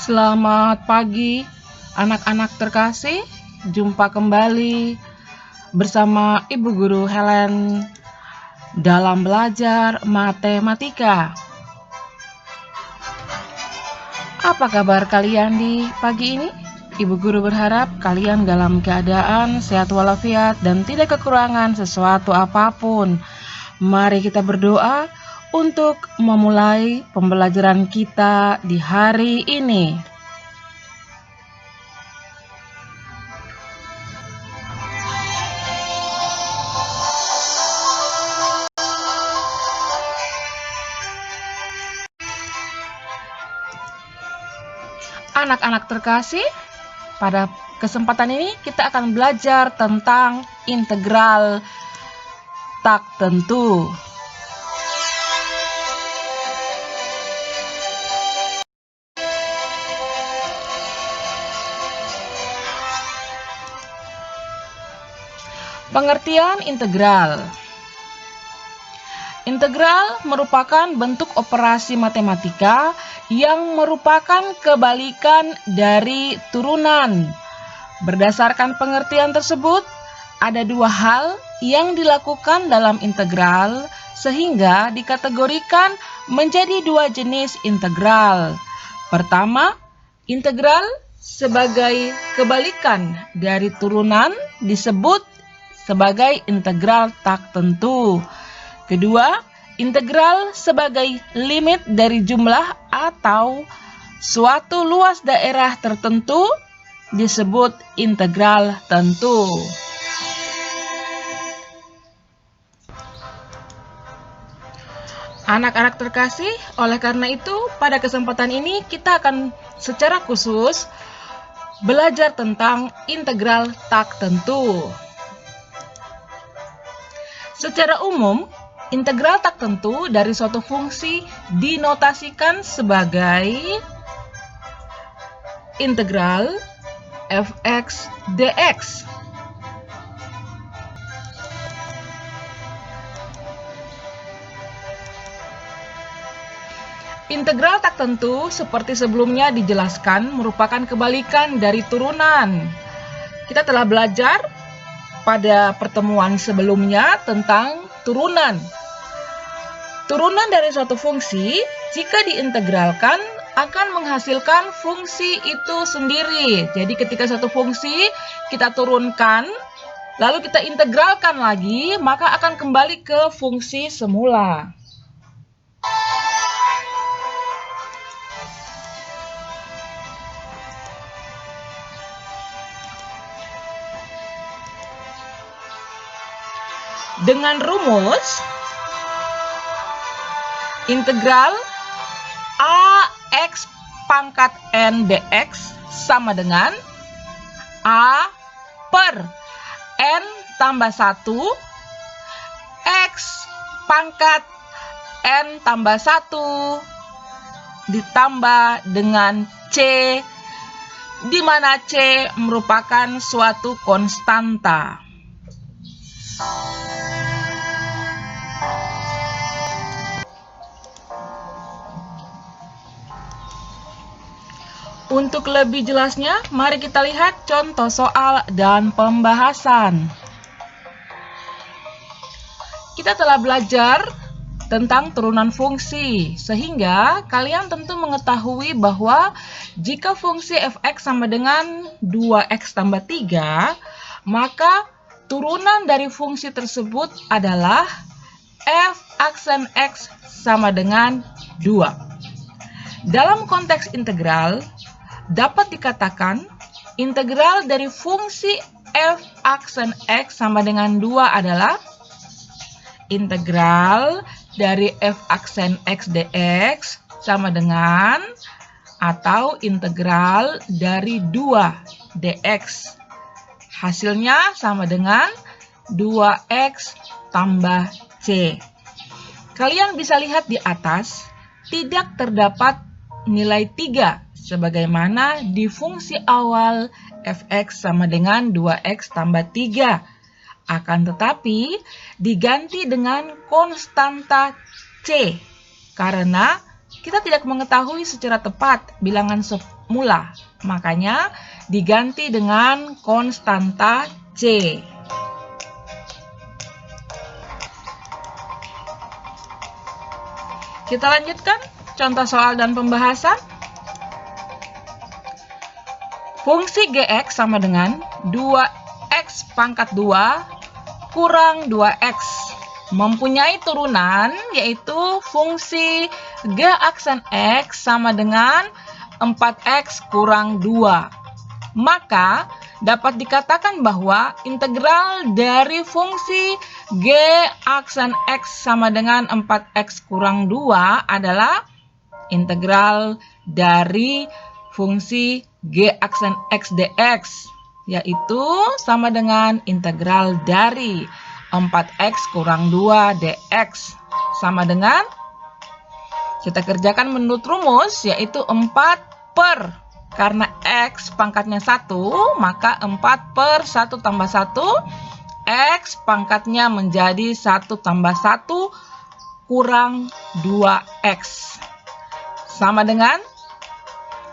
Selamat pagi, anak-anak terkasih. Jumpa kembali bersama Ibu Guru Helen dalam belajar matematika. Apa kabar kalian di pagi ini? Ibu Guru berharap kalian dalam keadaan sehat walafiat dan tidak kekurangan sesuatu apapun. Mari kita berdoa untuk memulai pembelajaran kita di hari ini. Anak-anak terkasih, pada kesempatan ini kita akan belajar tentang integral tak tentu. Pengertian integral. Integral merupakan bentuk operasi matematika yang merupakan kebalikan dari turunan. Berdasarkan pengertian tersebut, ada dua hal yang dilakukan dalam integral sehingga dikategorikan menjadi dua jenis integral. Pertama, integral sebagai kebalikan dari turunan disebut sebagai integral tak tentu. Kedua, integral sebagai limit dari jumlah atau suatu luas daerah tertentu disebut integral tentu. Anak-anak terkasih, oleh karena itu pada kesempatan ini kita akan secara khusus belajar tentang integral tak tentu. Secara umum, integral tak tentu dari suatu fungsi dinotasikan sebagai integral f(x) dx. Integral tak tentu seperti sebelumnya dijelaskan merupakan kebalikan dari turunan. Kita telah belajar pada pertemuan sebelumnya tentang turunan. Turunan dari suatu fungsi jika diintegralkan akan menghasilkan fungsi itu sendiri. Jadi ketika satu fungsi kita turunkan, lalu kita integralkan lagi, maka akan kembali ke fungsi semula. Dengan rumus integral ax pangkat n dx sama dengan a per n tambah 1 x pangkat n tambah 1 ditambah dengan c, di mana c merupakan suatu konstanta. Untuk lebih jelasnya, mari kita lihat contoh soal dan pembahasan. Kita telah belajar tentang turunan fungsi, sehingga kalian tentu mengetahui bahwa jika fungsi f(x) sama dengan 2x tambah 3, maka turunan dari fungsi tersebut adalah f aksen x sama dengan 2. Dalam konteks integral, dapat dikatakan integral dari fungsi f aksen x sama dengan 2 adalah integral dari f aksen x dx sama dengan atau integral dari 2 dx. Hasilnya sama dengan 2x tambah c. Kalian bisa lihat di atas, tidak terdapat nilai 3 sebagaimana di fungsi awal f(x) sama dengan 2x tambah 3. Akan tetapi diganti dengan konstanta c karena kita tidak mengetahui secara tepat bilangan mula. Makanya diganti dengan konstanta C. Kita lanjutkan contoh soal dan pembahasan. Fungsi Gx sama dengan 2x pangkat 2 kurang 2x. Mempunyai turunan yaitu fungsi G aksen X sama dengan 4x kurang 2. Maka dapat dikatakan bahwa integral dari fungsi G aksen X sama dengan 4x kurang 2 adalah integral dari fungsi G aksen X dx, yaitu sama dengan integral dari 4x kurang 2 dx, sama dengan, kita kerjakan menurut rumus, yaitu 4 per, karena x pangkatnya 1, maka 4 per 1 tambah 1, x pangkatnya menjadi 1 tambah 1 kurang 2x. Sama dengan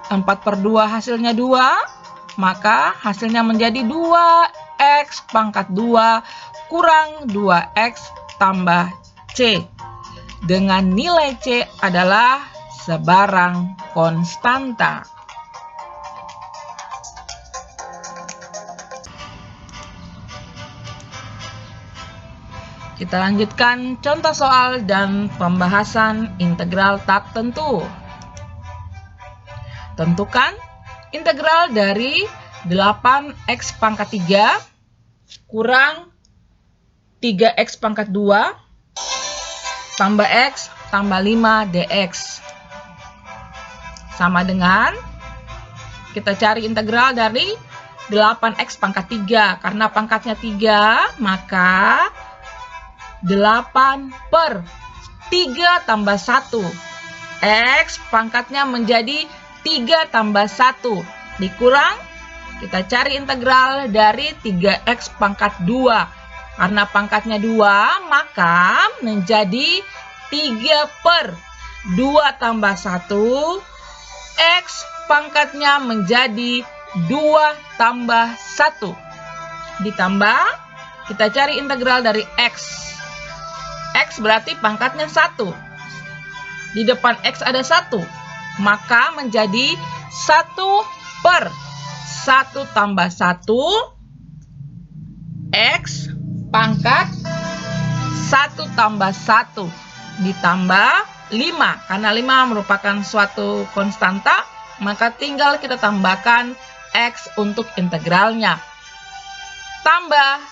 4 per 2 hasilnya 2, maka hasilnya menjadi 2x pangkat 2 kurang 2x tambah C. Dengan nilai C adalah sebarang konstanta. Kita lanjutkan contoh soal dan pembahasan integral tak tentu. Tentukan integral dari 8x pangkat 3 kurang 3x pangkat 2 tambah x tambah 5 dx. Sama dengan, kita cari integral dari 8x pangkat 3. Karena pangkatnya 3, maka 8 per 3 tambah 1. X pangkatnya menjadi 3 tambah 1 dikurang, kita cari integral dari 3x pangkat 2. Karena pangkatnya 2, maka menjadi 3 per 2 tambah 1. X pangkatnya menjadi 2 tambah 1. Ditambah, kita cari integral dari x. X berarti pangkatnya 1. Di depan x ada 1. Maka menjadi 1 per 1 tambah 1 X pangkat 1 tambah 1 ditambah 5. Karena 5 merupakan suatu konstanta, maka tinggal kita tambahkan X untuk integralnya. Tambah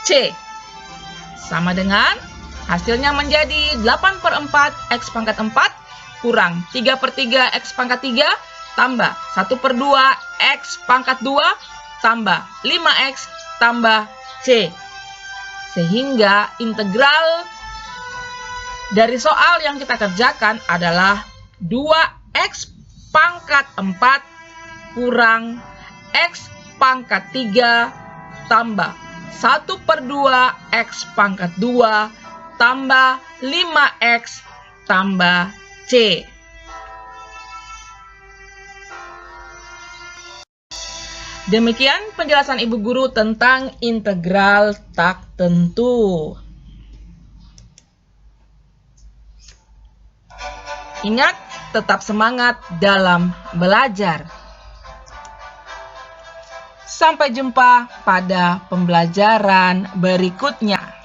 C. Sama dengan hasilnya menjadi 8 per 4 X pangkat 4 kurang 3 per 3 X pangkat 3 tambah 1 per 2 X pangkat 2 tambah 5X tambah C. Sehingga integral dari soal yang kita kerjakan adalah 2X pangkat 4 kurang X pangkat 3 tambah 1 per 2 X pangkat 2 tambah 5X tambah C. Demikian penjelasan Ibu Guru tentang integral tak tentu. Ingat, tetap semangat dalam belajar. Sampai jumpa pada pembelajaran berikutnya.